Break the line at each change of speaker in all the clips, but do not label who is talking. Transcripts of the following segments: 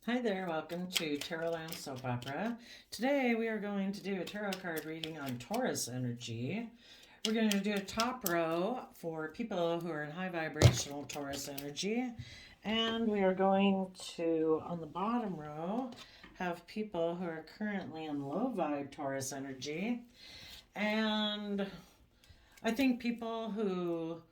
Hi there, welcome to Tarot Land Soap Opera. Today we are going to do a tarot card reading on Taurus energy. We're going to do a top row for people who are in high vibrational Taurus energy. And we are going to, on the bottom row, have people who are currently in low vibe Taurus energy. And I think people who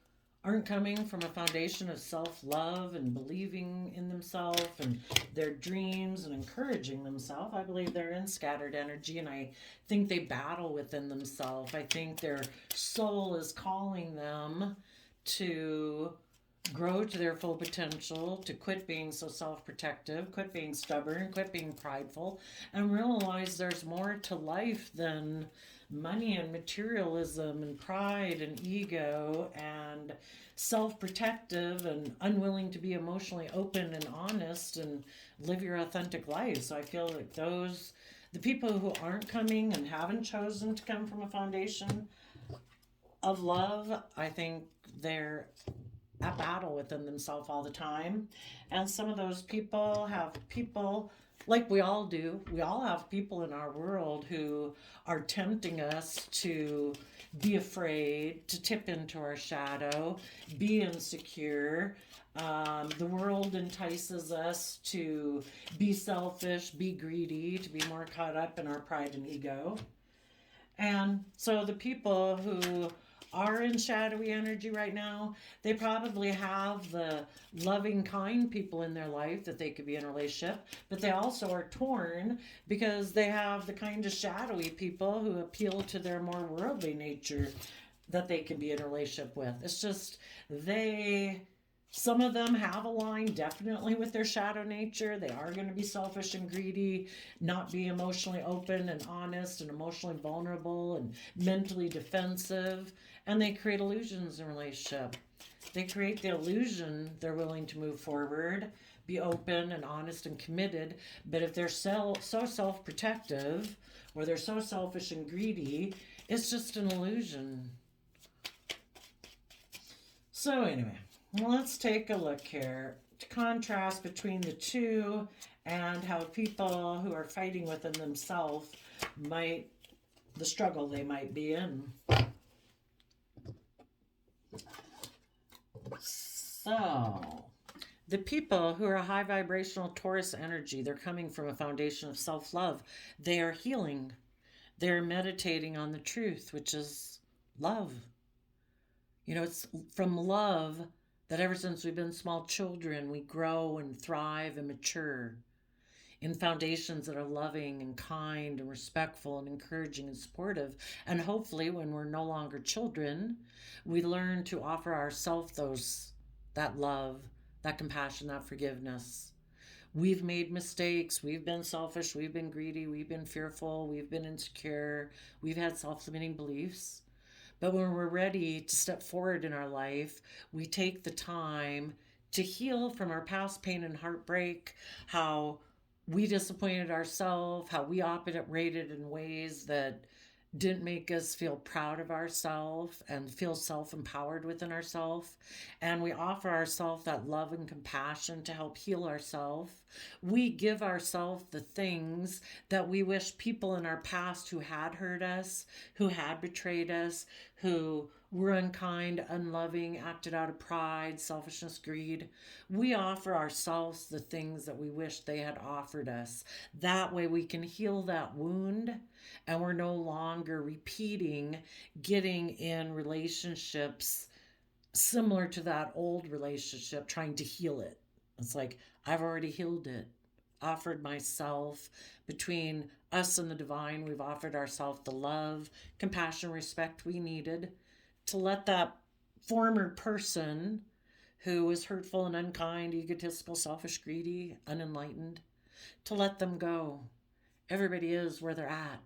aren't coming from a foundation of self-love and believing in themselves and their dreams and encouraging themselves. I believe they're in scattered energy, and I think they battle within themselves. I think their soul is calling them to grow to their full potential, to quit being so self-protective, quit being stubborn, quit being prideful, and realize there's more to life than money and materialism and pride and ego and self-protective and unwilling to be emotionally open and honest and live your authentic life. So I feel like the people who aren't coming and haven't chosen to come from a foundation of love, I think they're at battle within themselves all the time. And some of those people have people, like we all do, we all have people in our world who are tempting us to be afraid, to tip into our shadow, be insecure. The world entices us to be selfish, be greedy, to be more caught up in our pride and ego. And so the people who are in shadowy energy right now, they probably have the loving, kind people in their life that they could be in a relationship, but they also are torn because they have the kind of shadowy people who appeal to their more worldly nature that they can be in a relationship with. It's just they some of them have aligned definitely with their shadow nature. They are going to be selfish and greedy, not be emotionally open and honest and emotionally vulnerable and mentally defensive. And they create illusions in relationship. They create the illusion they're willing to move forward, be open and honest and committed. But if they're so self protective or they're so selfish and greedy, it's just an illusion. So, anyway, let's take a look here to contrast between the two and how people who are fighting within themselves might, the struggle they might be in. So, the people who are high vibrational Taurus energy, they're coming from a foundation of self love. They are healing, they're meditating on the truth, which is love. You know, it's from love that ever since we've been small children, we grow and thrive and mature in foundations that are loving and kind and respectful and encouraging and supportive. And hopefully, when we're no longer children, we learn to offer ourselves that love, that compassion, that forgiveness. We've made mistakes. We've been selfish. We've been greedy. We've been fearful. We've been insecure. We've had self limiting beliefs. But when we're ready to step forward in our life, we take the time to heal from our past pain and heartbreak, how we disappointed ourselves, how we operated in ways that didn't make us feel proud of ourselves and feel self-empowered within ourselves, and we offer ourselves that love and compassion to help heal ourselves. We give ourselves the things that we wish people in our past who had hurt us, who had betrayed us, who were unkind, unloving, acted out of pride, selfishness, greed. We offer ourselves the things that we wish they had offered us. That way we can heal that wound, and we're no longer repeating getting in relationships similar to that old relationship, trying to heal it. It's like, I've already healed it, offered myself. Between us and the divine, we've offered ourselves the love, compassion, respect we needed to let that former person who was hurtful and unkind, egotistical, selfish, greedy, unenlightened, to let them go. Everybody is where they're at.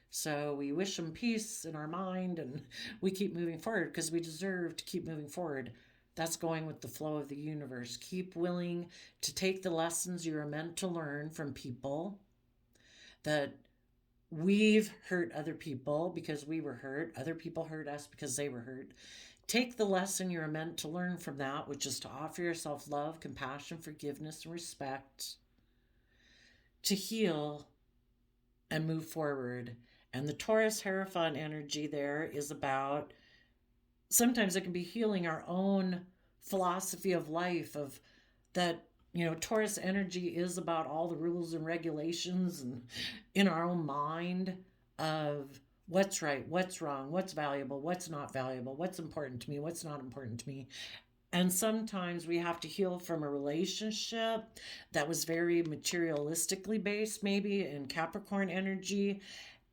So we wish them peace in our mind, and we keep moving forward because we deserve to keep moving forward. That's going with the flow of the universe. Keep willing to take the lessons you are meant to learn from people, that we've hurt other people because we were hurt. Other people hurt us because they were hurt. Take the lesson you're meant to learn from that, which is to offer yourself love, compassion, forgiveness, and respect. to heal and move forward. And the Taurus Hierophant energy there is about, sometimes it can be healing our own philosophy of life, of that, Taurus energy is about all the rules and regulations and in our own mind of what's right, what's wrong, what's valuable, what's not valuable, what's important to me, what's not important to me. And sometimes we have to heal from a relationship that was very materialistically based, maybe in Capricorn energy,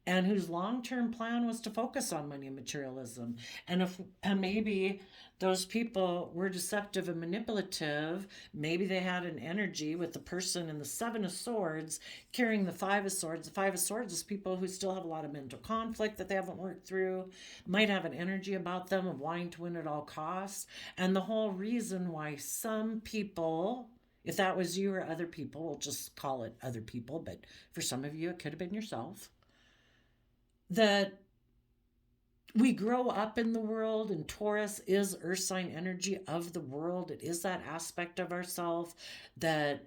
and whose long-term plan was to focus on money and materialism. And maybe those people were deceptive and manipulative. Maybe they had an energy with the person in the Seven of Swords carrying the Five of Swords. The Five of Swords is people who still have a lot of mental conflict that they haven't worked through, might have an energy about them of wanting to win at all costs. And the whole reason why some people, if that was you or other people, we'll just call it other people, but for some of you it could have been yourself, that we grow up in the world, and Taurus is earth sign energy of the world. It is that aspect of ourself that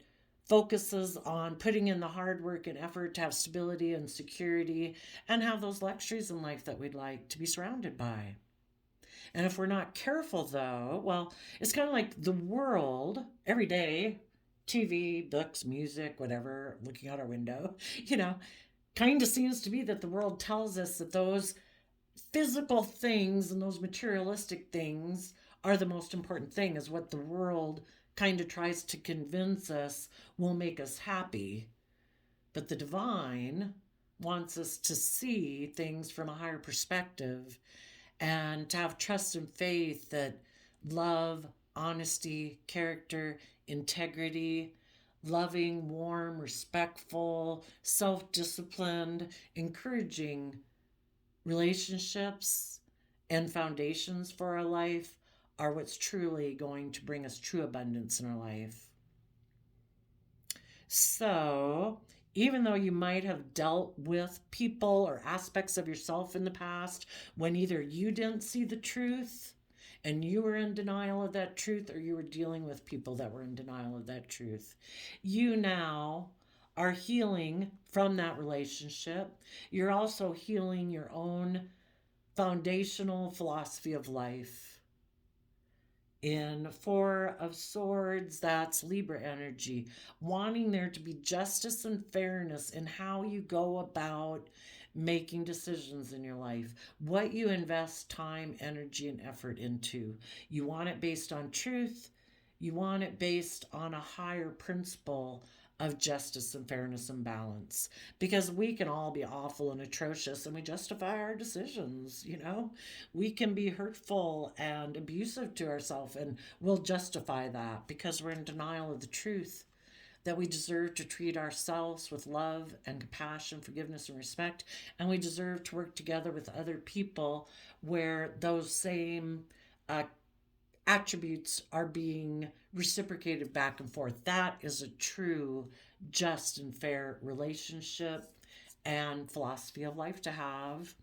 focuses on putting in the hard work and effort to have stability and security and have those luxuries in life that we'd like to be surrounded by. And if we're not careful, though, well, it's kind of like the world every day, TV, books, music, whatever, looking out our window, kind of seems to be that the world tells us that those physical things and those materialistic things are the most important thing, is what the world kind of tries to convince us will make us happy. But the divine wants us to see things from a higher perspective and to have trust and faith that love, honesty, character, integrity, loving, warm, respectful, self-disciplined, encouraging relationships and foundations for our life are what's truly going to bring us true abundance in our life. So, even though you might have dealt with people or aspects of yourself in the past when either you didn't see the truth and you were in denial of that truth, or you were dealing with people that were in denial of that truth, you now are healing from that relationship. You're also healing your own foundational philosophy of life. In Four of Swords, that's Libra energy, wanting there to be justice and fairness in how you go about making decisions in your life, what you invest time, energy, and effort into. You want it based on truth. You want it based on a higher principle of justice and fairness and balance, because we can all be awful and atrocious and we justify our decisions. We can be hurtful and abusive to ourselves and we'll justify that because we're in denial of the truth that we deserve to treat ourselves with love and compassion, forgiveness, and respect, and we deserve to work together with other people where those same attributes are being reciprocated back and forth. That is a true, just, and fair relationship and philosophy of life to have,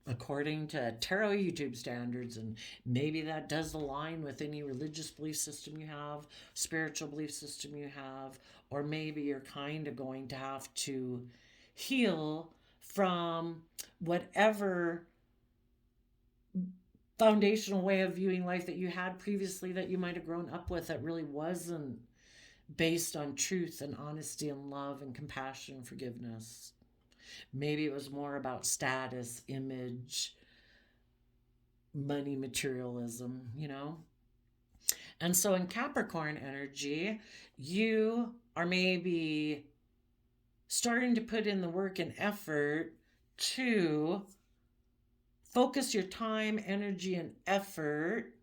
according to tarot YouTube standards. And maybe that does align with any religious belief system you have, spiritual belief system you have, or maybe you're kind of going to have to heal from whatever foundational way of viewing life that you had previously that you might have grown up with that really wasn't based on truth and honesty and love and compassion and forgiveness. Maybe it was more about status, image, money, materialism, And so in Capricorn energy, you are maybe starting to put in the work and effort to focus your time, energy, and effort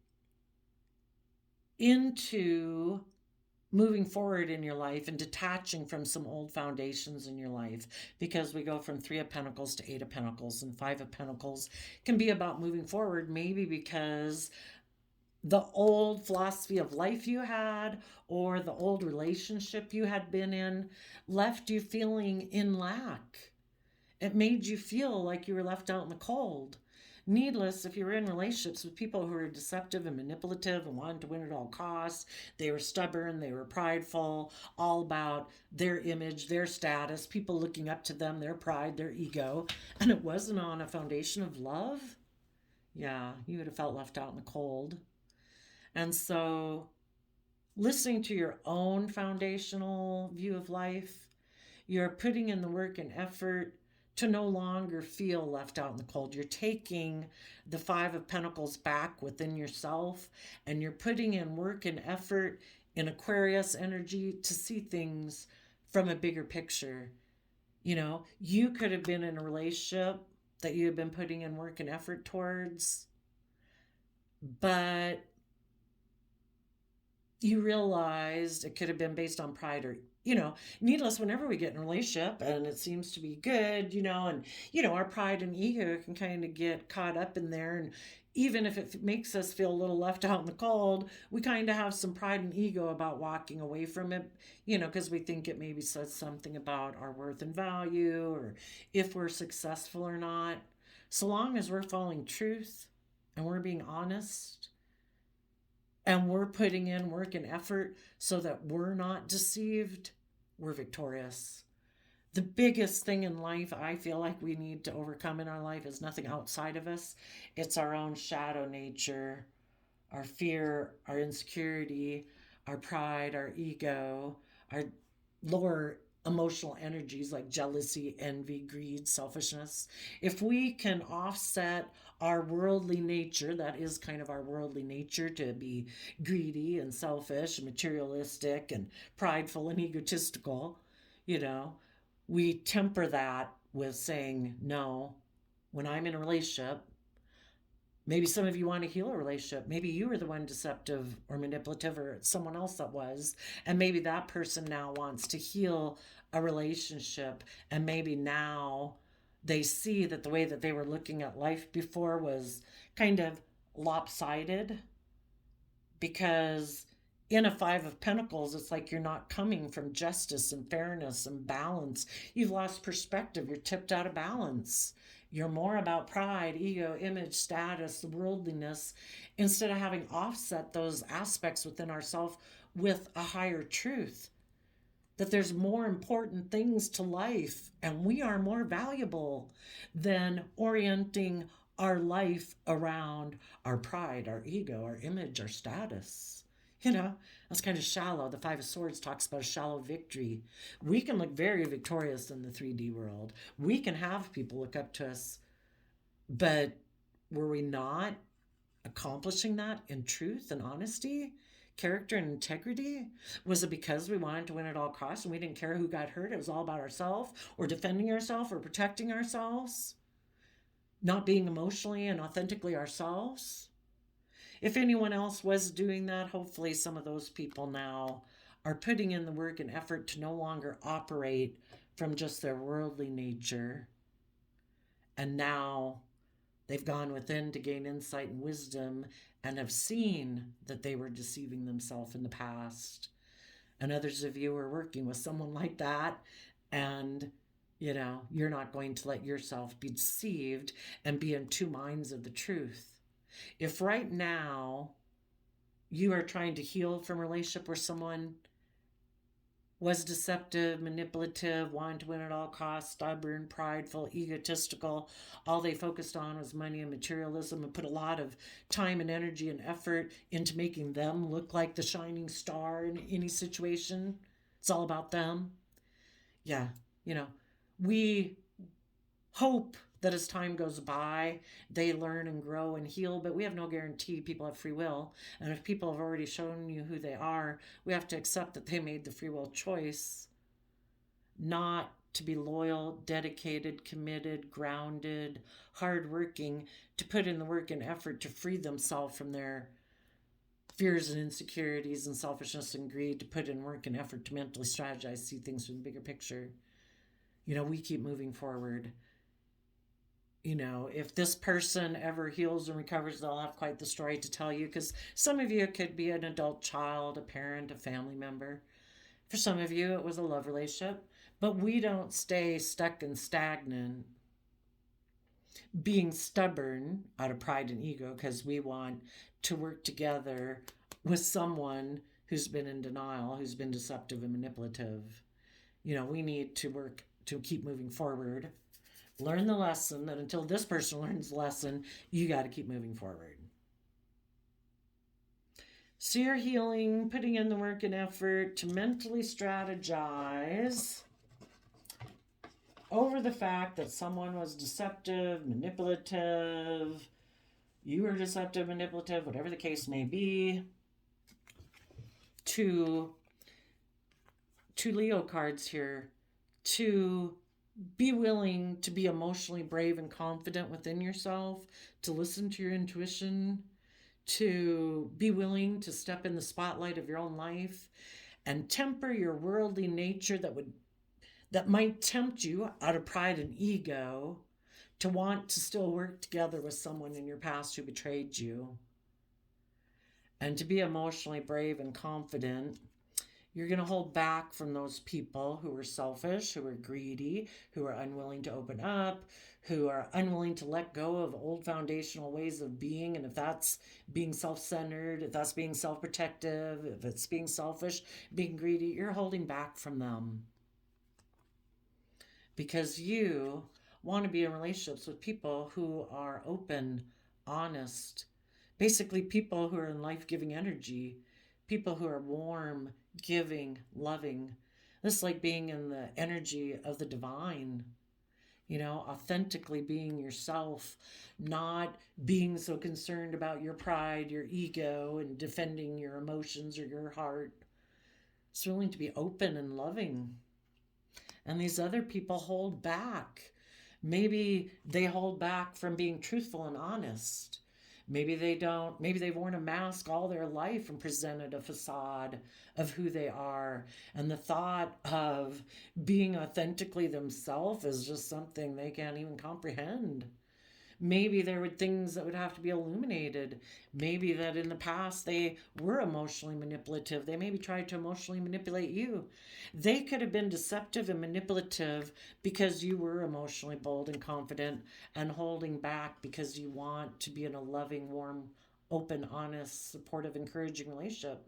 into moving forward in your life and detaching from some old foundations in your life, because we go from 3 of Pentacles to 8 of Pentacles, and 5 of Pentacles can be about moving forward, maybe because the old philosophy of life you had or the old relationship you had been in left you feeling in lack. It made you feel like you were left out in the cold. Needless, if you were in relationships with people who were deceptive and manipulative and wanted to win at all costs, they were stubborn, they were prideful, all about their image, their status, people looking up to them, their pride, their ego, and it wasn't on a foundation of love, yeah, you would have felt left out in the cold. And so, listening to your own foundational view of life, you're putting in the work and effort to no longer feel left out in the cold. You're taking the Five of Pentacles back within yourself, and you're putting in work and effort in Aquarius energy to see things from a bigger picture. You know, you could have been in a relationship that you have been putting in work and effort towards, but you realized it could have been based on pride or, needless, whenever we get in a relationship and it seems to be good, and our pride and ego can kind of get caught up in there. And even if it makes us feel a little left out in the cold, we kind of have some pride and ego about walking away from it, because we think it maybe says something about our worth and value, or if we're successful or not. So long as we're following truth and we're being honest and we're putting in work and effort so that we're not deceived, we're victorious. The biggest thing in life I feel like we need to overcome in our life is nothing outside of us. It's our own shadow nature, our fear, our insecurity, our pride, our ego, our lower emotional energies like jealousy, envy, greed, selfishness. If we can offset our worldly nature, that is kind of our worldly nature, to be greedy and selfish and materialistic and prideful and egotistical, you know, we temper that with saying, no, when I'm in a relationship, maybe some of you want to heal a relationship. Maybe you were the one deceptive or manipulative, or someone else that was. And maybe that person now wants to heal a relationship. And maybe now they see that the way that they were looking at life before was kind of lopsided, because in a Five of Pentacles, it's like you're not coming from justice and fairness and balance. You've lost perspective. You're tipped out of balance. You're more about pride, ego, image, status, worldliness, instead of having offset those aspects within ourselves with a higher truth. That there's more important things to life, and we are more valuable than orienting our life around our pride, our ego, our image, our status. That's kind of shallow. The Five of Swords talks about a shallow victory. We can look very victorious in the 3D world. We can have people look up to us, but were we not accomplishing that in truth and honesty, character and integrity? Was it because we wanted to win at all costs and we didn't care who got hurt? It was all about ourselves, or defending ourselves, or protecting ourselves, not being emotionally and authentically ourselves. If anyone else was doing that, hopefully some of those people now are putting in the work and effort to no longer operate from just their worldly nature. And now they've gone within to gain insight and wisdom and have seen that they were deceiving themselves in the past. And others of you are working with someone like that, and you're not going to let yourself be deceived and be in two minds of the truth. If right now you are trying to heal from a relationship where someone was deceptive, manipulative, wanted to win at all costs, stubborn, prideful, egotistical, all they focused on was money and materialism, and put a lot of time and energy and effort into making them look like the shining star in any situation. It's all about them. Yeah, we hope that as time goes by, they learn and grow and heal, but we have no guarantee. People have free will. And if people have already shown you who they are, we have to accept that they made the free will choice not to be loyal, dedicated, committed, grounded, hardworking, to put in the work and effort to free themselves from their fears and insecurities and selfishness and greed, to put in work and effort to mentally strategize, see things from the bigger picture. We keep moving forward. If this person ever heals and recovers, they'll have quite the story to tell you, because some of you, it could be an adult child, a parent, a family member. For some of you, it was a love relationship. But we don't stay stuck and stagnant. being stubborn out of pride and ego because we want to work together with someone who's been in denial, who's been deceptive and manipulative. We need to work to keep moving forward. Learn the lesson that until this person learns the lesson, you got to keep moving forward. So you're healing, putting in the work and effort to mentally strategize over the fact that someone was deceptive, manipulative, you were deceptive, manipulative, whatever the case may be. Two Leo cards here. To be willing to be emotionally brave and confident within yourself, to listen to your intuition, to be willing to step in the spotlight of your own life and temper your worldly nature that might tempt you out of pride and ego to want to still work together with someone in your past who betrayed you. And to be emotionally brave and confident, you're going to hold back from those people who are selfish, who are greedy, who are unwilling to open up, who are unwilling to let go of old foundational ways of being. And if that's being self-centered, if that's being self-protective, if it's being selfish, being greedy, you're holding back from them. Because you want to be in relationships with people who are open, honest, basically people who are in life-giving energy, people who are warm, giving, loving. This is like being in the energy of the divine, authentically being yourself, not being so concerned about your pride, your ego, and defending your emotions or your heart. It's willing to be open and loving. And these other people hold back. Maybe they hold back from being truthful and honest. Maybe they don't. Maybe they've worn a mask all their life and presented a facade of who they are. And the thought of being authentically themselves is just something they can't even comprehend. Maybe there were things that would have to be illuminated. Maybe that in the past they were emotionally manipulative. They maybe tried to emotionally manipulate you. They could have been deceptive and manipulative because you were emotionally bold and confident and holding back because you want to be in a loving, warm, open, honest, supportive, encouraging relationship.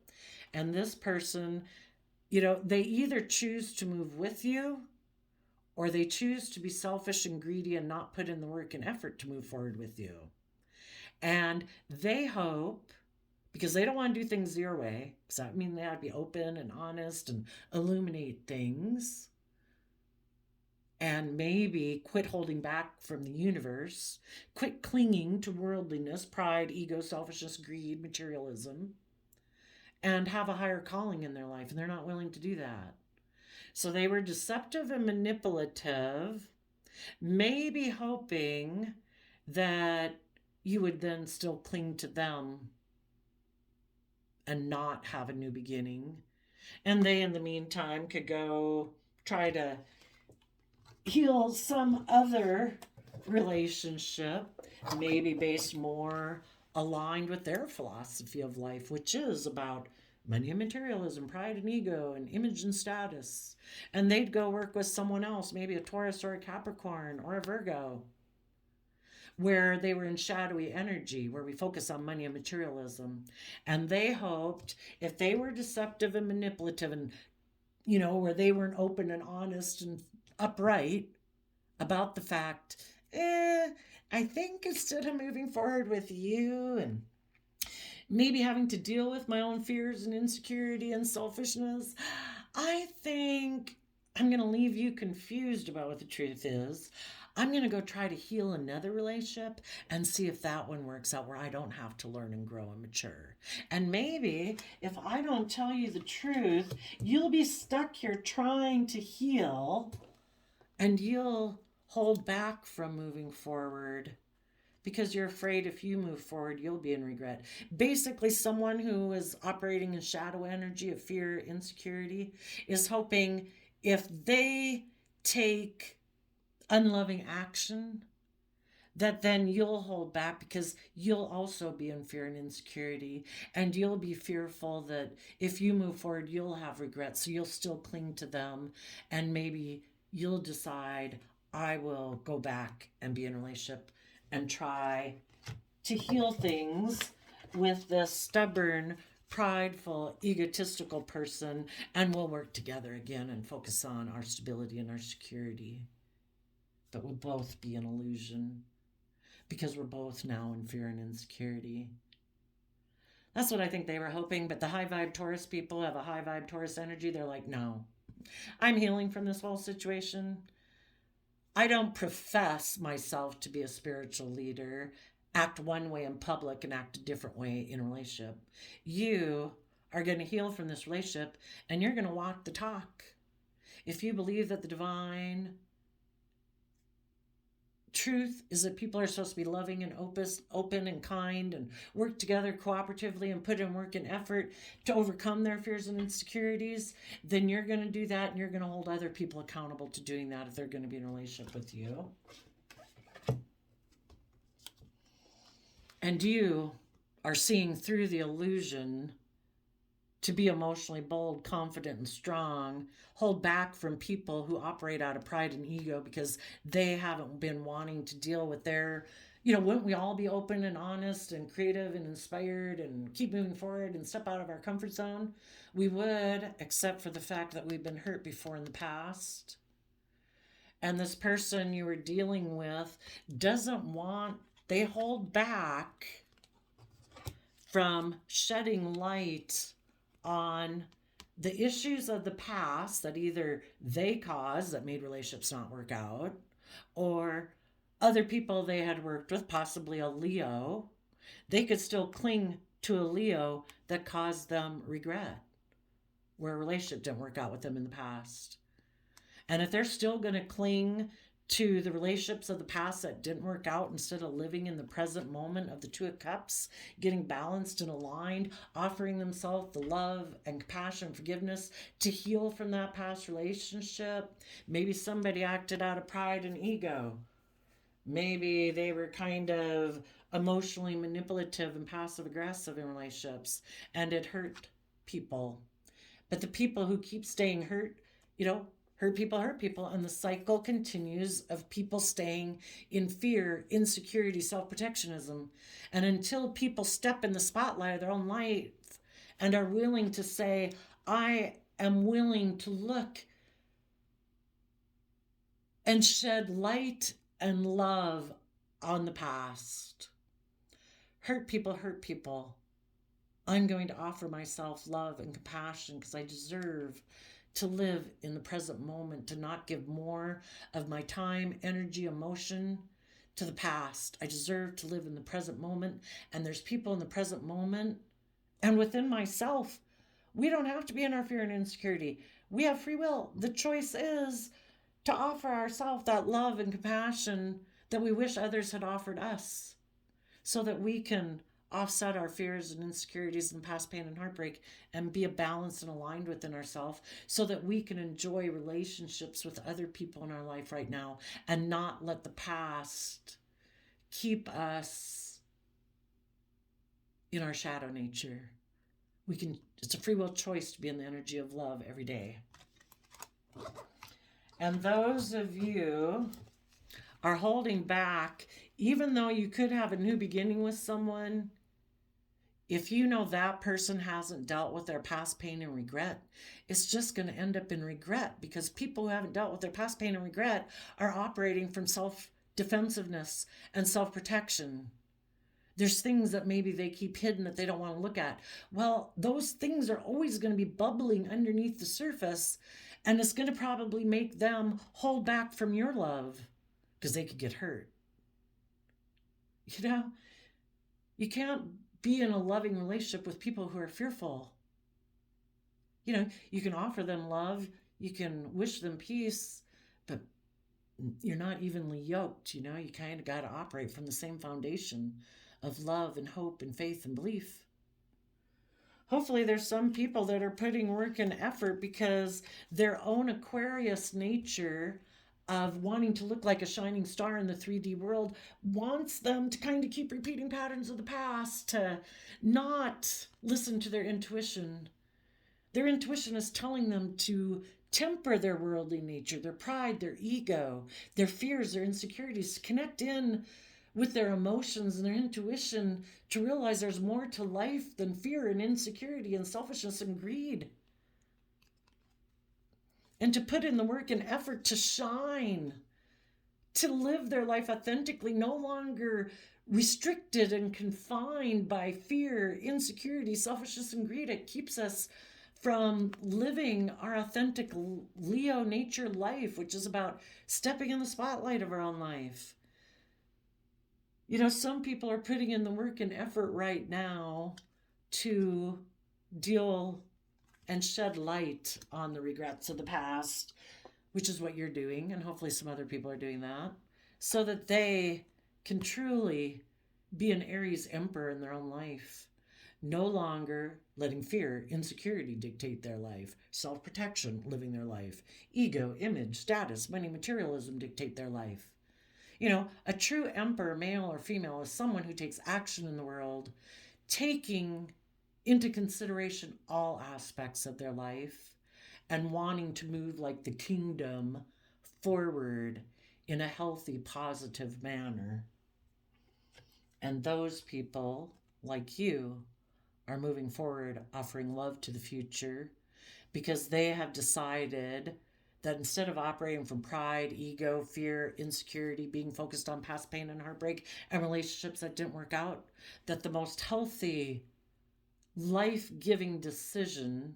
And this person, they either choose to move with you or they choose to be selfish and greedy and not put in the work and effort to move forward with you. And they hope, because they don't want to do things their way, because that means they have to be open and honest and illuminate things, and maybe quit holding back from the universe, quit clinging to worldliness, pride, ego, selfishness, greed, materialism, and have a higher calling in their life, and they're not willing to do that. So they were deceptive and manipulative, maybe hoping that you would then still cling to them and not have a new beginning. And they, in the meantime, could go try to heal some other relationship, maybe based more aligned with their philosophy of life, which is about money and materialism, pride and ego, and image and status. And they'd go work with someone else, maybe a Taurus or a Capricorn or a Virgo, where they were in shadowy energy, where we focus on money and materialism. And they hoped if they were deceptive and manipulative and, where they weren't open and honest and upright about the fact, I think instead of moving forward with you and maybe having to deal with my own fears and insecurity and selfishness, I think I'm going to leave you confused about what the truth is. I'm going to go try to heal another relationship and see if that one works out where I don't have to learn and grow and mature. And maybe if I don't tell you the truth, you'll be stuck here trying to heal and you'll hold back from moving forward because you're afraid if you move forward, you'll be in regret. Basically, someone who is operating in shadow energy of fear, insecurity, is hoping if they take unloving action, that then you'll hold back because you'll also be in fear and insecurity, and you'll be fearful that if you move forward, you'll have regrets, so you'll still cling to them, and maybe you'll decide, I will go back and be in a relationship and try to heal things with this stubborn, prideful, egotistical person, and we'll work together again and focus on our stability and our security. But we'll both be an illusion because we're both now in fear and insecurity. That's what I think they were hoping. But the high vibe Taurus people have a high vibe Taurus energy. They're like, no, I'm healing from this whole situation. I don't profess myself to be a spiritual leader, act one way in public and act a different way in a relationship. You are going to heal from this relationship and you're going to walk the talk. If you believe that the divine truth is that people are supposed to be loving and open and kind and work together cooperatively and put in work and effort to overcome their fears and insecurities, then you're going to do that and you're going to hold other people accountable to doing that if they're going to be in a relationship with you. And you are seeing through the illusion to be emotionally bold, confident, and strong, hold back from people who operate out of pride and ego because they haven't been wanting to deal with their, wouldn't we all be open and honest and creative and inspired and keep moving forward and step out of our comfort zone? We would, except for the fact that we've been hurt before in the past. And this person you were dealing with they hold back from shedding light on the issues of the past that either they caused that made relationships not work out, or other people they had worked with, possibly a Leo. They could still cling to a Leo that caused them regret, where a relationship didn't work out with them in the past. And if they're still going to cling to the relationships of the past that didn't work out instead of living in the present moment of the Two of Cups, getting balanced and aligned, offering themselves the love and compassion and forgiveness to heal from that past relationship. Maybe somebody acted out of pride and ego. Maybe they were kind of emotionally manipulative and passive aggressive in relationships and it hurt people. But the people who keep staying hurt, hurt people, and the cycle continues of people staying in fear, insecurity, self-protectionism. And until people step in the spotlight of their own life and are willing to say, I am willing to look and shed light and love on the past. Hurt people. I'm going to offer myself love and compassion because I deserve to live in the present moment, to not give more of my time, energy, emotion to the past. I deserve to live in the present moment. And there's people in the present moment and within myself. We don't have to be in our fear and insecurity. We have free will. The choice is to offer ourselves that love and compassion that we wish others had offered us so that we can offset our fears and insecurities and past pain and heartbreak and be a balanced and aligned within ourselves so that we can enjoy relationships with other people in our life right now and not let the past keep us in our shadow nature. It's a free will choice to be in the energy of love every day. And those of you are holding back, even though you could have a new beginning with someone, if you know that person hasn't dealt with their past pain and regret, it's just going to end up in regret because people who haven't dealt with their past pain and regret are operating from self-defensiveness and self-protection. There's things that maybe they keep hidden that they don't want to look at. Well, those things are always going to be bubbling underneath the surface, and it's going to probably make them hold back from your love because they could get hurt. You can't be in a loving relationship with people who are fearful. You can offer them love, you can wish them peace, but you're not evenly yoked. You kind of got to operate from the same foundation of love and hope and faith and belief. Hopefully there's some people that are putting work and effort because their own Aquarius nature of wanting to look like a shining star in the 3D world wants them to kind of keep repeating patterns of the past, to not listen to their intuition, Their intuition is telling them to temper their worldly nature, their pride, their ego, their fears, their insecurities, to connect in with their emotions and their intuition, to realize there's more to life than fear and insecurity and selfishness and greed. And to put in the work and effort to shine, to live their life authentically, no longer restricted and confined by fear, insecurity, selfishness, and greed. It keeps us from living our authentic Leo nature life, which is about stepping in the spotlight of our own life. You know, some people are putting in the work and effort right now to deal and shed light on the regrets of the past, which is what you're doing, and hopefully some other people are doing that, so that they can truly be an Aries emperor in their own life. No longer letting fear, insecurity dictate their life, self-protection living their life, ego, image, status, money, materialism dictate their life. You know, a true emperor, male or female, is someone who takes action in the world, taking into consideration all aspects of their life and wanting to move like the kingdom forward in a healthy, positive manner. And those people, like you, are moving forward, offering love to the future, because they have decided that instead of operating from pride, ego, fear, insecurity, being focused on past pain and heartbreak and relationships that didn't work out, that the most healthy, life-giving decision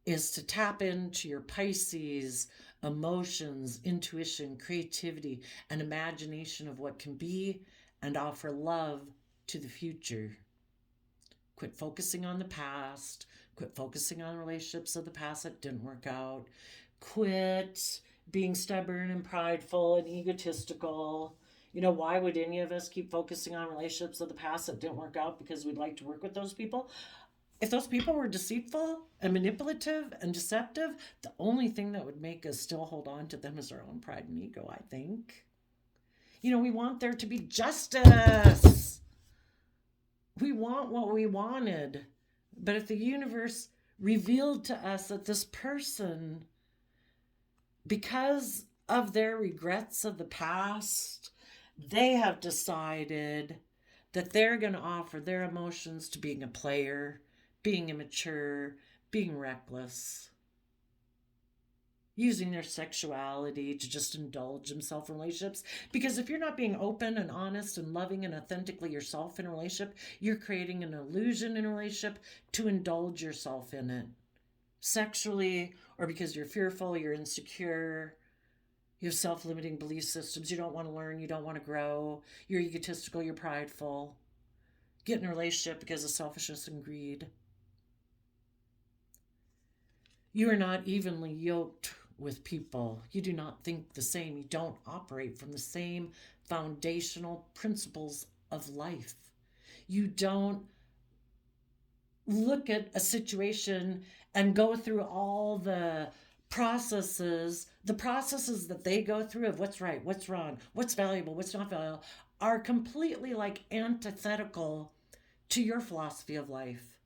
is to tap into your Pisces emotions, intuition, creativity, and imagination of what can be, and offer love to the future. Quit focusing on the past. Quit focusing on relationships of the past that didn't work out. Quit being stubborn and prideful and egotistical. You know, why would any of us keep focusing on relationships of the past that didn't work out because we'd like to work with those people? If those people were deceitful and manipulative and deceptive, the only thing that would make us still hold on to them is our own pride and ego, I think. You know, we want there to be justice. We want what we wanted. But if the universe revealed to us that this person, because of their regrets of the past, they have decided that they're going to offer their emotions to being a player, being immature, being reckless, using their sexuality to just indulge themselves in relationships. Because if you're not being open and honest and loving and authentically yourself in a relationship, you're creating an illusion in a relationship to indulge yourself in it. Sexually, or because you're fearful, you're insecure, you have self-limiting belief systems, you don't want to learn, you don't want to grow, you're egotistical, you're prideful. Get in a relationship because of selfishness and greed. You are not evenly yoked with people. You do not think the same. You don't operate from the same foundational principles of life. You don't look at a situation and go through all the processes that they go through of what's right, what's wrong, what's valuable, what's not valuable, are completely like antithetical to your philosophy of life.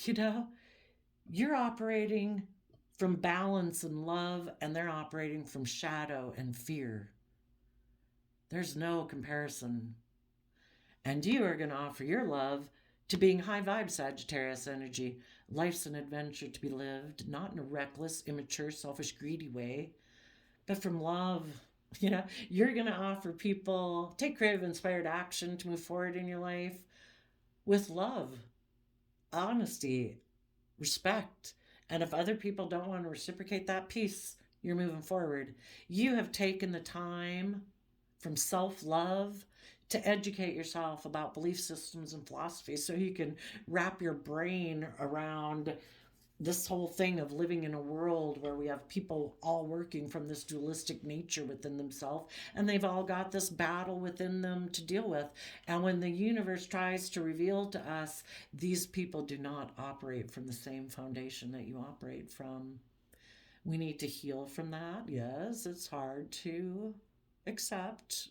You know, you're operating from balance and love, and they're operating from shadow and fear. There's no comparison. And you are going to offer your love to being high vibe Sagittarius energy. Life's an adventure to be lived, not in a reckless, immature, selfish, greedy way, but from love. You know, you're going to offer people, take creative, inspired action to move forward in your life with love, honesty, respect. And if other people don't want to reciprocate that piece, you're moving forward. You have taken the time from self-love to educate yourself about belief systems and philosophy so you can wrap your brain around this whole thing of living in a world where we have people all working from this dualistic nature within themselves, and they've all got this battle within them to deal with. And when the universe tries to reveal to us, these people do not operate from the same foundation that you operate from. We need to heal from that. Yes, it's hard to accept.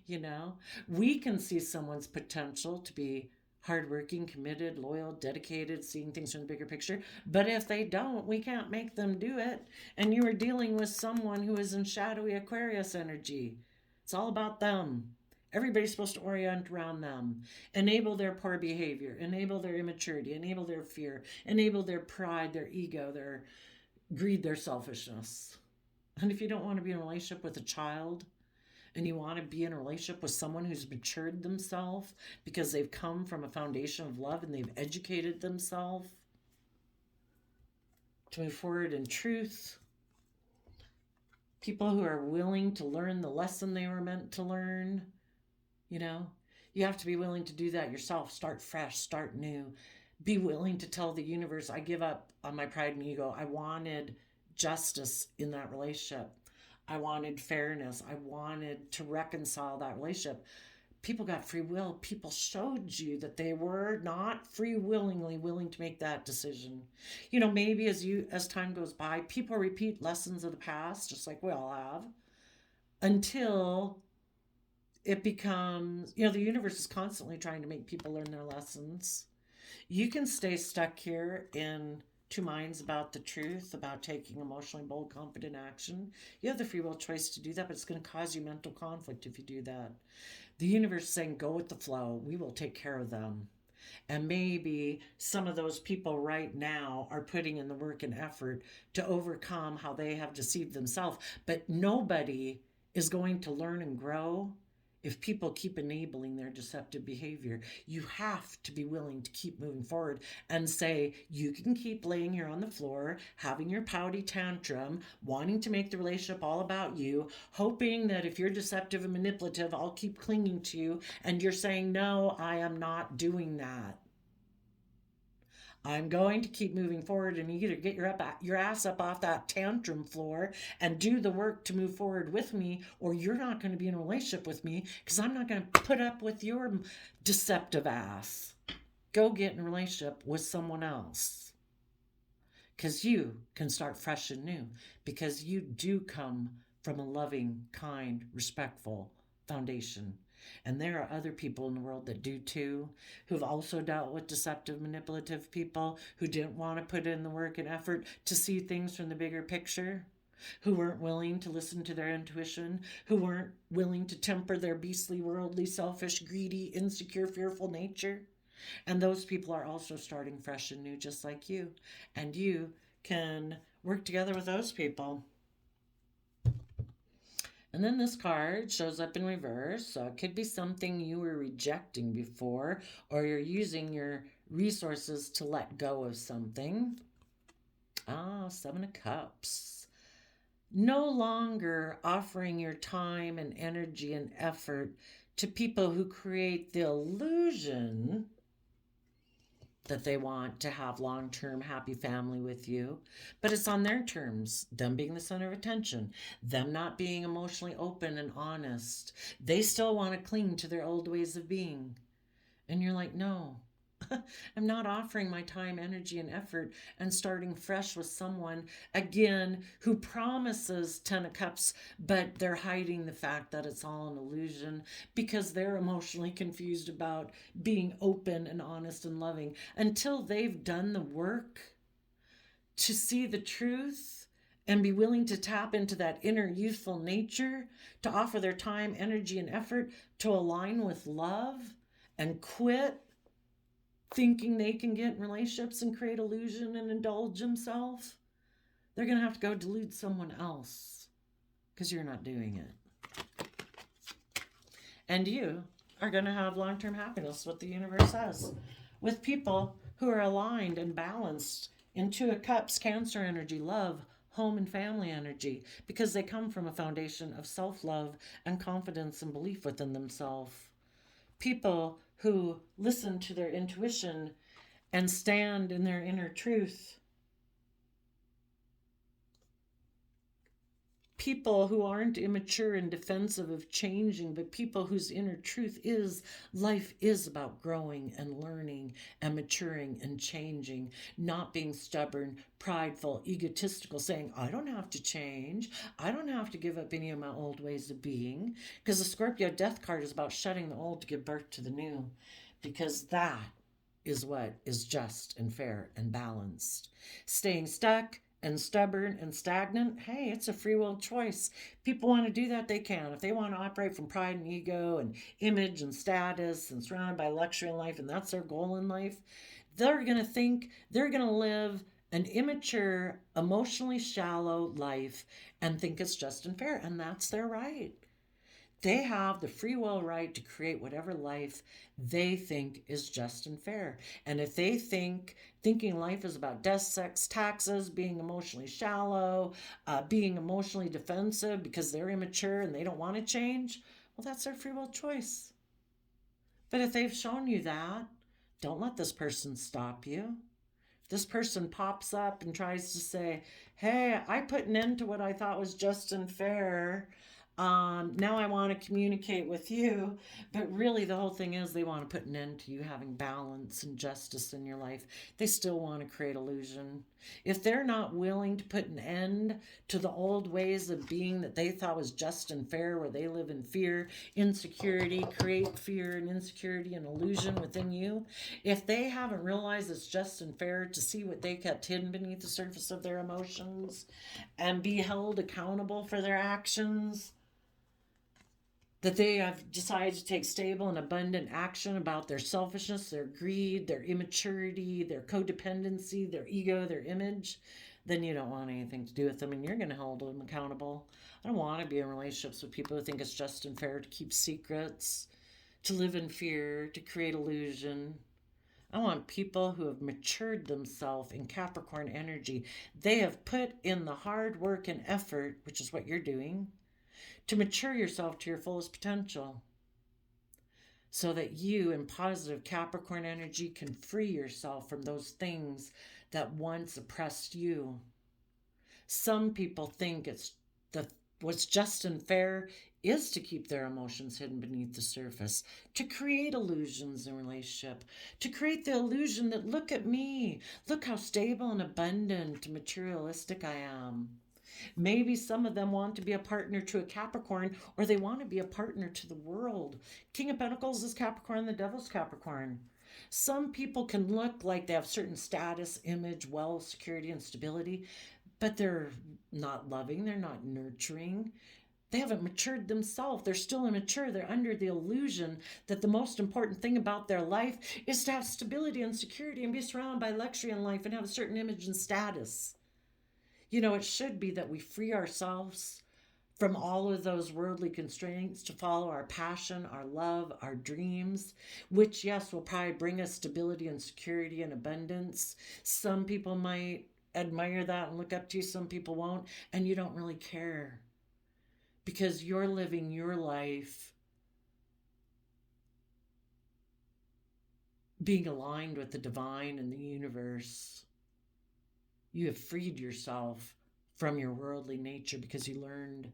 You know, we can see someone's potential to be hardworking, committed, loyal, dedicated, seeing things from the bigger picture. But if they don't, we can't make them do it. And you are dealing with someone who is in shadowy Aquarius energy. It's all about them. Everybody's supposed to orient around them, enable their poor behavior, enable their immaturity, enable their fear, enable their pride, their ego, their greed, their selfishness. And if you don't want to be in a relationship with a child, and you want to be in a relationship with someone who's matured themselves because they've come from a foundation of love and they've educated themselves to move forward in truth, people who are willing to learn the lesson they were meant to learn, you know, you have to be willing to do that yourself. Start fresh, start new. Be willing to tell the universe, I give up on my pride and ego. I wanted justice in that relationship. I wanted fairness. I wanted to reconcile that relationship. People got free will. People showed you that they were not free willingly willing to make that decision. You know, maybe as time goes by, people repeat lessons of the past, just like we all have, until it becomes, you know, the universe is constantly trying to make people learn their lessons. You can stay stuck here in two minds about the truth, about taking emotionally bold, confident action. You have the free will choice to do that, but it's going to cause you mental conflict if you do that. The universe is saying, go with the flow. We will take care of them. And maybe some of those people right now are putting in the work and effort to overcome how they have deceived themselves. But nobody is going to learn and grow if people keep enabling their deceptive behavior. You have to be willing to keep moving forward and say, you can keep laying here on the floor, having your pouty tantrum, wanting to make the relationship all about you, hoping that if you're deceptive and manipulative, I'll keep clinging to you. And you're saying, no, I am not doing that. I'm going to keep moving forward, and you either get your ass up off that tantrum floor and do the work to move forward with me, or you're not going to be in a relationship with me because I'm not going to put up with your deceptive ass. Go get in a relationship with someone else because you can start fresh and new, because you do come from a loving, kind, respectful foundation. And there are other people in the world that do too, who've also dealt with deceptive, manipulative people who didn't want to put in the work and effort to see things from the bigger picture, who weren't willing to listen to their intuition, who weren't willing to temper their beastly, worldly, selfish, greedy, insecure, fearful nature. And those people are also starting fresh and new, just like you. And you can work together with those people. And then this card shows up in reverse. So it could be something you were rejecting before, or you're using your resources to let go of something. Seven of Cups. No longer offering your time and energy and effort to people who create the illusion that they want to have long-term happy family with you, but it's on their terms, them being the center of attention, them not being emotionally open and honest. They still want to cling to their old ways of being. And you're like, no, I'm not offering my time, energy, and effort and starting fresh with someone, again, who promises 10 of Cups, but they're hiding the fact that it's all an illusion because they're emotionally confused about being open and honest and loving until they've done the work to see the truth and be willing to tap into that inner youthful nature, to offer their time, energy, and effort to align with love and quit thinking they can get in relationships and create illusion and indulge themselves. They're going to have to go delude someone else because you're not doing it. And you are going to have long-term happiness, what the universe has, with people who are aligned and balanced in Two of Cups, Cancer energy, love, home and family energy, because they come from a foundation of self-love and confidence and belief within themselves. People who listen to their intuition and stand in their inner truth. People who aren't immature and defensive of changing, but people whose inner truth is life is about growing and learning and maturing and changing, not being stubborn, prideful, egotistical, saying, I don't have to change. I don't have to give up any of my old ways of being. Because the Scorpio death card is about shutting the old to give birth to the new. Because that is what is just and fair and balanced. Staying stuck and stubborn and stagnant, hey, it's a free will choice. People want to do that, they can. If they want to operate from pride and ego and image and status and surrounded by luxury in life, and that's their goal in life, they're going to think they're going to live an immature, emotionally shallow life and think it's just and fair, and that's their right. They have the free will right to create whatever life they think is just and fair. And if they thinking life is about death, sex, taxes, being emotionally shallow, being emotionally defensive because they're immature and they don't want to change, well, that's their free will choice. But if they've shown you that, don't let this person stop you. This person pops up and tries to say, hey, I put an end to what I thought was just and fair. Now I want to communicate with you. But really, the whole thing is they want to put an end to you having balance and justice in your life. They still want to create illusion. If they're not willing to put an end to the old ways of being that they thought was just and fair, where they live in fear, insecurity, create fear and insecurity and illusion within you, if they haven't realized it's just and fair to see what they kept hidden beneath the surface of their emotions and be held accountable for their actions, that they have decided to take stable and abundant action about their selfishness, their greed, their immaturity, their codependency, their ego, their image, then you don't want anything to do with them and you're going to hold them accountable. I don't want to be in relationships with people who think it's just and fair to keep secrets, to live in fear, to create illusion. I want people who have matured themselves in Capricorn energy. They have put in the hard work and effort, which is what you're doing, to mature yourself to your fullest potential so that you in positive Capricorn energy can free yourself from those things that once oppressed you. Some people think what's just and fair is to keep their emotions hidden beneath the surface, to create illusions in relationship, to create the illusion that look at me, look how stable and abundant and materialistic I am. Maybe some of them want to be a partner to a Capricorn, or they want to be a partner to the world. King of Pentacles is Capricorn, the Devil's Capricorn. Some people can look like they have certain status, image, wealth, security, and stability, but they're not loving, they're not nurturing. They haven't matured themselves. They're still immature. They're under the illusion that the most important thing about their life is to have stability and security and be surrounded by luxury in life and have a certain image and status. You know, it should be that we free ourselves from all of those worldly constraints to follow our passion, our love, our dreams, which, yes, will probably bring us stability and security and abundance. Some people might admire that and look up to you, some people won't, and you don't really care because you're living your life being aligned with the divine and the universe. You have freed yourself from your worldly nature because you learned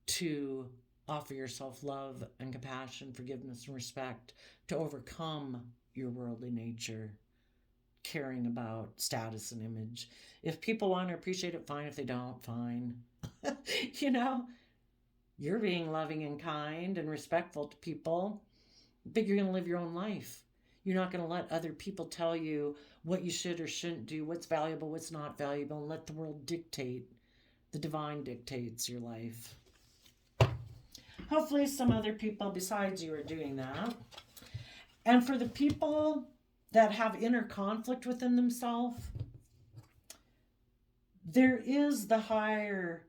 to offer yourself love and compassion, forgiveness and respect to overcome your worldly nature, caring about status and image. If people want to appreciate it, fine. If they don't, fine. You know, you're being loving and kind and respectful to people, but you're going to live your own life. You're not going to let other people tell you what you should or shouldn't do, what's valuable, what's not valuable, and let the world dictate. The divine dictates your life. Hopefully some other people besides you are doing that. And for the people that have inner conflict within themselves, there is the higher,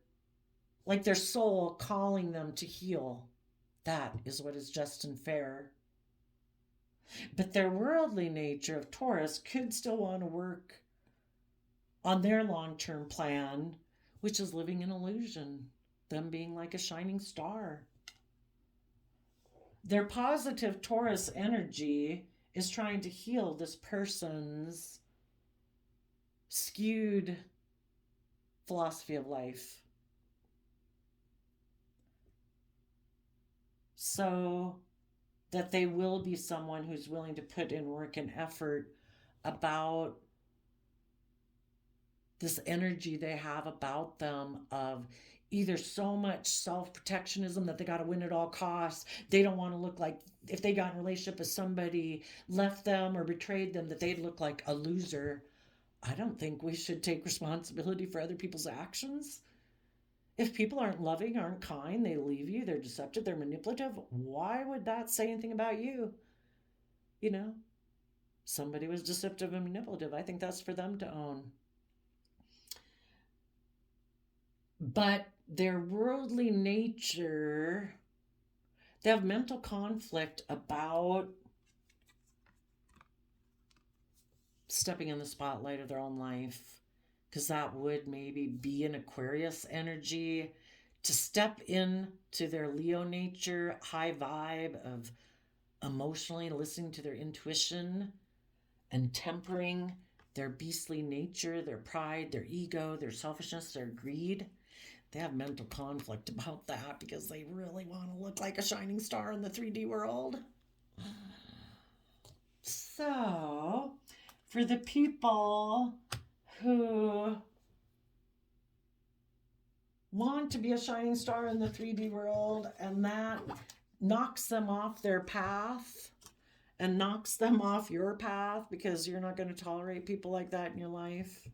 like their soul calling them to heal. That is what is just and fair. But their worldly nature of Taurus could still want to work on their long-term plan, which is living in illusion, them being like a shining star. Their positive Taurus energy is trying to heal this person's skewed philosophy of life. So that they will be someone who's willing to put in work and effort about this energy they have about them of either so much self-protectionism that they got to win at all costs. They don't want to look like, if they got in a relationship with somebody, left them or betrayed them, that they'd look like a loser. I don't think we should take responsibility for other people's actions. If people aren't loving, aren't kind, they leave you, they're deceptive, they're manipulative, why would that say anything about you? You know, somebody was deceptive and manipulative. I think that's for them to own. But their worldly nature, they have mental conflict about stepping in the spotlight of their own life, because that would maybe be an Aquarius energy, to step into their Leo nature, high vibe of emotionally listening to their intuition and tempering their beastly nature, their pride, their ego, their selfishness, their greed. They have mental conflict about that because they really want to look like a shining star in the 3D world. So, for the people who want to be a shining star in the 3D world and that knocks them off their path and knocks them off your path because you're not going to tolerate people like that in your life,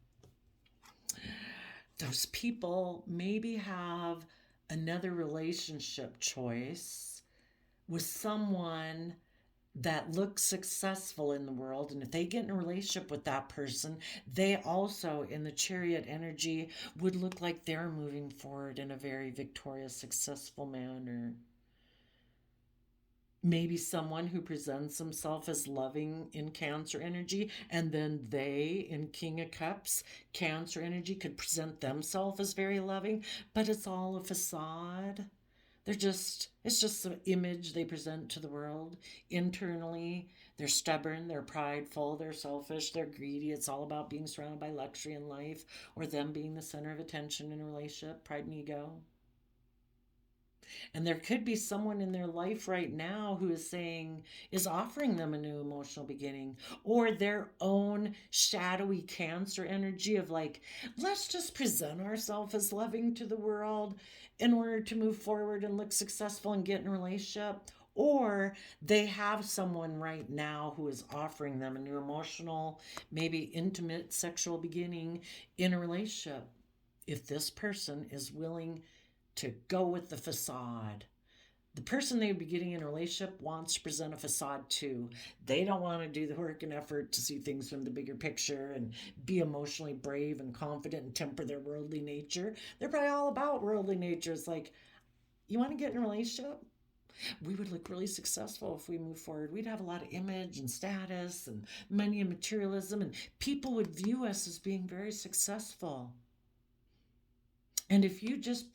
those people maybe have another relationship choice with someone that looks successful in the world. And if they get in a relationship with that person, they also, in the Chariot energy, would look like they're moving forward in a very victorious, successful manner. Maybe someone who presents himself as loving in Cancer energy, and then they, in King of Cups, Cancer energy, could present themselves as very loving, but it's all a facade. It's just the image they present to the world. Internally, they're stubborn, they're prideful, they're selfish, they're greedy. It's all about being surrounded by luxury in life, or them being the center of attention in a relationship, pride and ego. And there could be someone in their life right now who is offering them a new emotional beginning, or their own shadowy Cancer energy of like, let's just present ourselves as loving to the world in order to move forward and look successful and get in a relationship. Or they have someone right now who is offering them a new emotional, maybe intimate sexual beginning in a relationship. If this person is willing to go with the facade. The person they would be getting in a relationship wants to present a facade too. They don't want to do the work and effort to see things from the bigger picture and be emotionally brave and confident and temper their worldly nature. They're probably all about worldly nature. It's like, you want to get in a relationship? We would look really successful if we move forward. We'd have a lot of image and status and money and materialism, and people would view us as being very successful. And if you just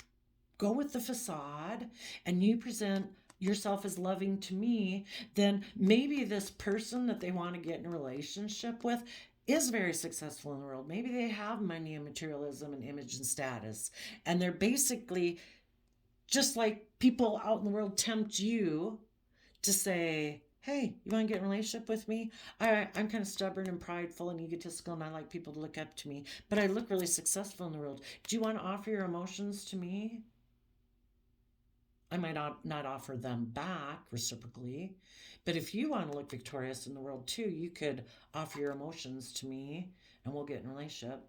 go with the facade and you present yourself as loving to me, then maybe this person that they want to get in a relationship with is very successful in the world. Maybe they have money and materialism and image and status. And they're basically just like people out in the world tempt you to say, hey, you want to get in a relationship with me? I'm kind of stubborn and prideful and egotistical, and I like people to look up to me, but I look really successful in the world. Do you want to offer your emotions to me? I might not offer them back reciprocally, but if you want to look victorious in the world too, you could offer your emotions to me and we'll get in a relationship.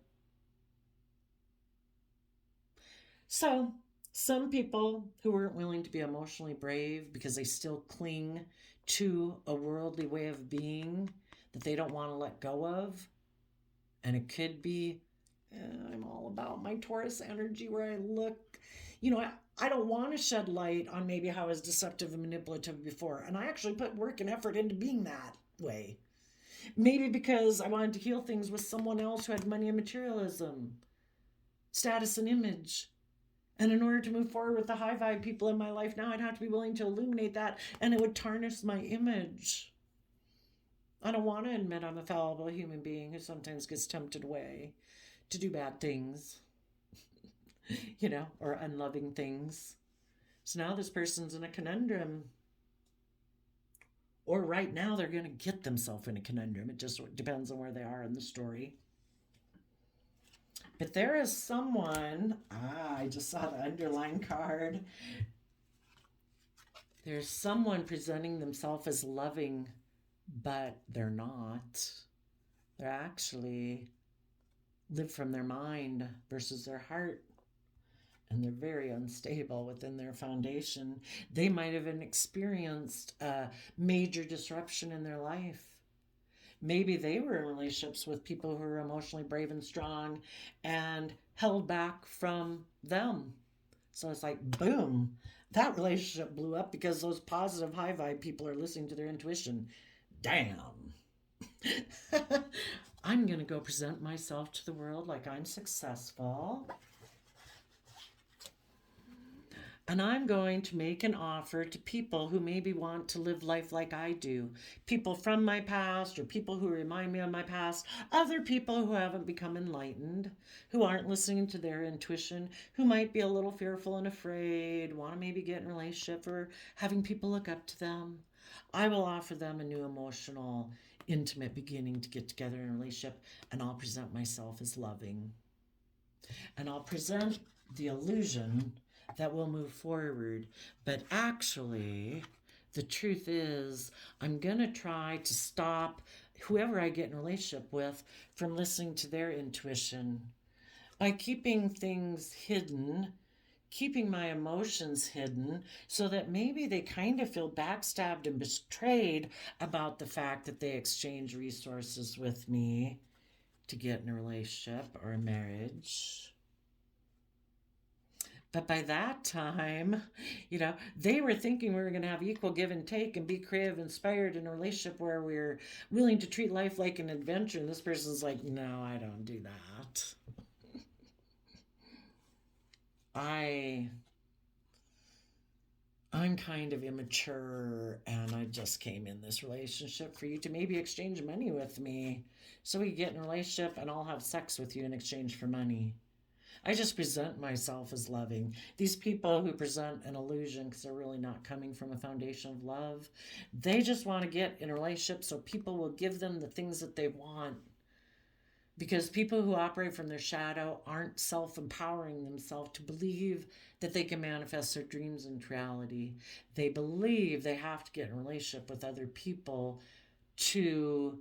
So, some people who weren't willing to be emotionally brave because they still cling to a worldly way of being that they don't want to let go of. And it could be, I'm all about my Taurus energy where I look, I don't want to shed light on maybe how I was deceptive and manipulative before. And I actually put work and effort into being that way. Maybe because I wanted to heal things with someone else who had money and materialism, status and image. And in order to move forward with the high vibe people in my life now, I'd have to be willing to illuminate that, and it would tarnish my image. I don't want to admit I'm a fallible human being who sometimes gets tempted away to do bad things, or unloving things. So now this person's in a conundrum. Or right now they're going to get themselves in a conundrum. It just depends on where they are in the story. But there is someone, I just saw the underlined card. There's someone presenting themselves as loving, but they're not. They're actually live from their mind versus their heart. And they're very unstable within their foundation. They might have experienced a major disruption in their life. Maybe they were in relationships with people who are emotionally brave and strong and held back from them. So it's like, boom, that relationship blew up because those positive high vibe people are listening to their intuition. Damn. I'm going to go present myself to the world like I'm successful. And I'm going to make an offer to people who maybe want to live life like I do. People from my past or people who remind me of my past. Other people who haven't become enlightened, who aren't listening to their intuition, who might be a little fearful and afraid, want to maybe get in a relationship or having people look up to them. I will offer them a new emotional, intimate beginning to get together in a relationship, and I'll present myself as loving. And I'll present the illusion that will move forward. But actually, the truth is, I'm going to try to stop whoever I get in a relationship with from listening to their intuition by keeping things hidden, keeping my emotions hidden, so that maybe they kind of feel backstabbed and betrayed about the fact that they exchange resources with me to get in a relationship or a marriage. But by that time, they were thinking we were going to have equal give and take and be creative, inspired in a relationship where we're willing to treat life like an adventure. And this person's like, no, I don't do that. I'm kind of immature and I just came in this relationship for you to maybe exchange money with me. So we get in a relationship and I'll have sex with you in exchange for money. I just present myself as loving. These people who present an illusion because they're really not coming from a foundation of love, they just want to get in a relationship so people will give them the things that they want. Because people who operate from their shadow aren't self-empowering themselves to believe that they can manifest their dreams into reality. They believe they have to get in a relationship with other people to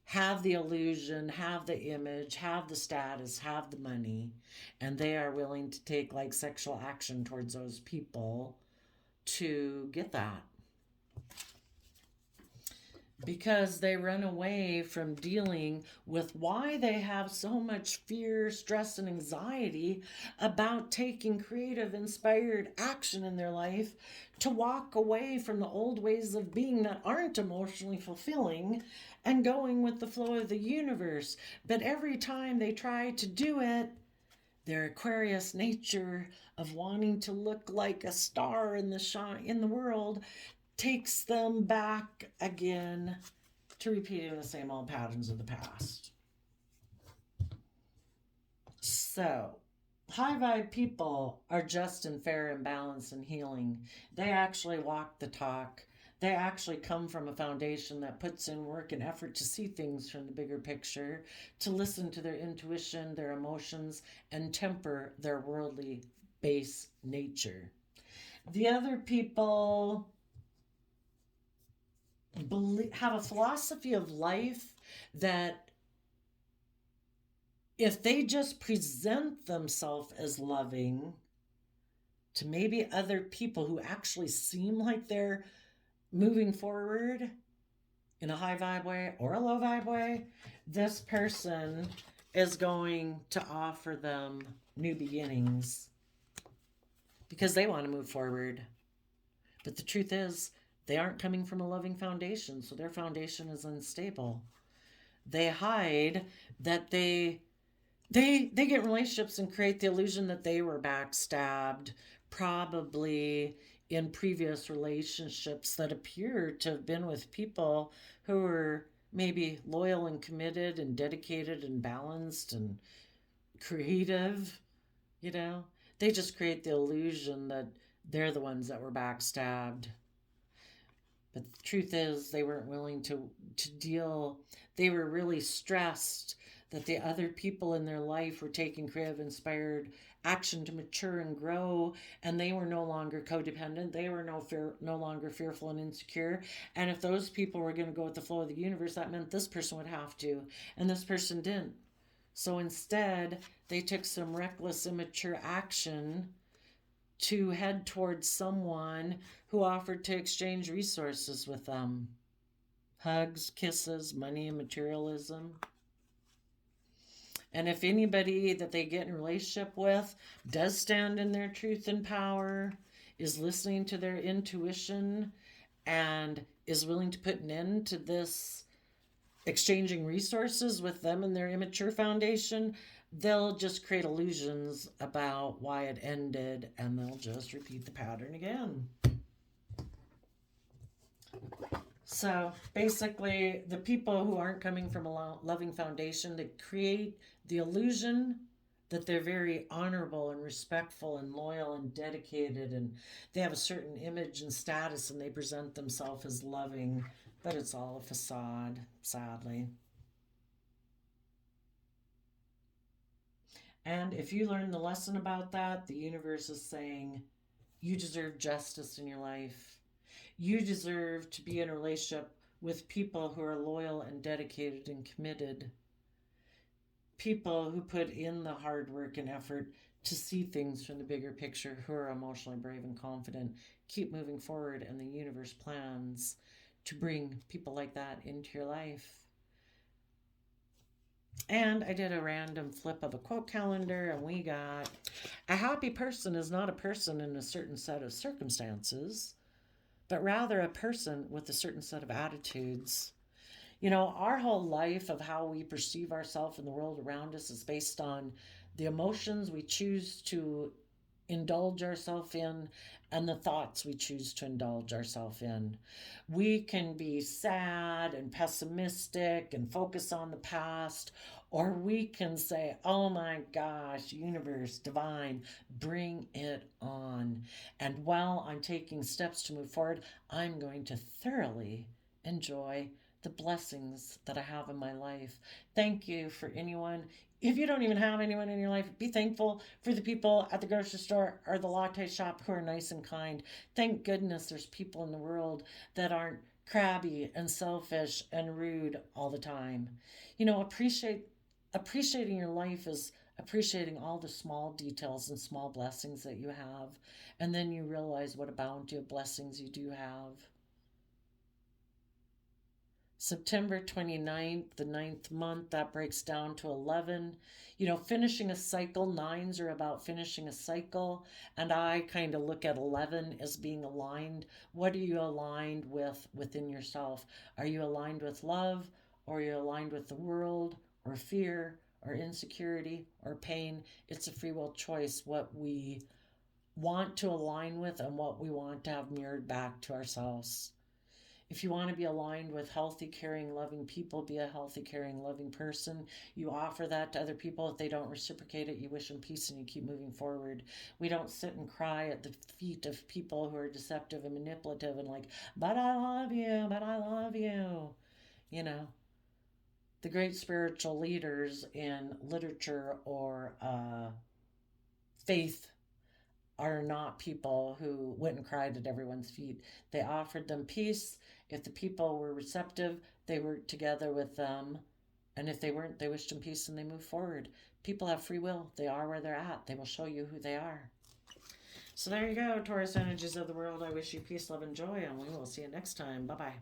have the illusion, have the image, have the status, have the money, and they are willing to take like sexual action towards those people to get that. Because they run away from dealing with why they have so much fear, stress, and anxiety about taking creative, inspired action in their life to walk away from the old ways of being that aren't emotionally fulfilling and going with the flow of the universe. But every time they try to do it, their Aquarius nature of wanting to look like a star in the world takes them back again to repeating the same old patterns of the past. So, high vibe people are just and fair and balanced and healing. They actually walk the talk. They actually come from a foundation that puts in work and effort to see things from the bigger picture, to listen to their intuition, their emotions, and temper their worldly base nature. The other people have a philosophy of life that if they just present themselves as loving to maybe other people who actually seem like they're moving forward in a high vibe way or a low vibe way, this person is going to offer them new beginnings because they want to move forward. But the truth is, they aren't coming from a loving foundation, so their foundation is unstable. They hide that they get relationships and create the illusion that they were backstabbed, probably in previous relationships that appear to have been with people who were maybe loyal and committed and dedicated and balanced and creative. They just create the illusion that they're the ones that were backstabbed. But the truth is, they weren't willing to deal. They were really stressed that the other people in their life were taking creative, inspired action to mature and grow, and they were no longer codependent. They were no longer fearful and insecure. And if those people were going to go with the flow of the universe, that meant this person would have to, and this person didn't. So instead, they took some reckless, immature action to head towards someone who offered to exchange resources with them: hugs, kisses, money, and materialism. And if anybody that they get in a relationship with does stand in their truth and power, is listening to their intuition, and is willing to put an end to this exchanging resources with them and their immature foundation, they'll just create illusions about why it ended, and they'll just repeat the pattern again. So basically, the people who aren't coming from a loving foundation, they create the illusion that they're very honorable and respectful and loyal and dedicated, and they have a certain image and status, and they present themselves as loving, but it's all a facade, sadly. And if you learn the lesson about that, the universe is saying you deserve justice in your life. You deserve to be in a relationship with people who are loyal and dedicated and committed. People who put in the hard work and effort to see things from the bigger picture, who are emotionally brave and confident, keep moving forward, and the universe plans to bring people like that into your life. And I did a random flip of a quote calendar, and we got: a happy person is not a person in a certain set of circumstances, but rather a person with a certain set of attitudes. You know, our whole life of how we perceive ourselves and the world around us is based on the emotions we choose to indulge ourselves in and the thoughts we choose to indulge ourselves in. We can be sad and pessimistic and focus on the past, or we can say, oh my gosh, universe, divine, bring it on. And while I'm taking steps to move forward, I'm going to thoroughly enjoy the blessings that I have in my life. Thank you for anyone. If you don't even have anyone in your life, be thankful for the people at the grocery store or the latte shop who are nice and kind. Thank goodness there's people in the world that aren't crabby and selfish and rude all the time. You know, appreciating your life is appreciating all the small details and small blessings that you have. And then you realize what a bounty of blessings you do have. September 29th, the ninth month, that breaks down to 11. You know, finishing a cycle, nines are about finishing a cycle. And I kind of look at 11 as being aligned. What are you aligned with within yourself? Are you aligned with love? Or are you aligned with the world? Or fear? Or insecurity? Or pain? It's a free will choice what we want to align with and what we want to have mirrored back to ourselves. If you want to be aligned with healthy, caring, loving people, be a healthy, caring, loving person. You offer that to other people. If they don't reciprocate it, you wish them peace and you keep moving forward. We don't sit and cry at the feet of people who are deceptive and manipulative and like, but I love you, but I love you. You know, the great spiritual leaders in literature or faith are not people who went and cried at everyone's feet. They offered them peace. If the people were receptive, they worked together with them. And if they weren't, they wished them peace and they moved forward. People have free will. They are where they're at. They will show you who they are. So there you go, Taurus energies of the world. I wish you peace, love, and joy, and we will see you next time. Bye-bye.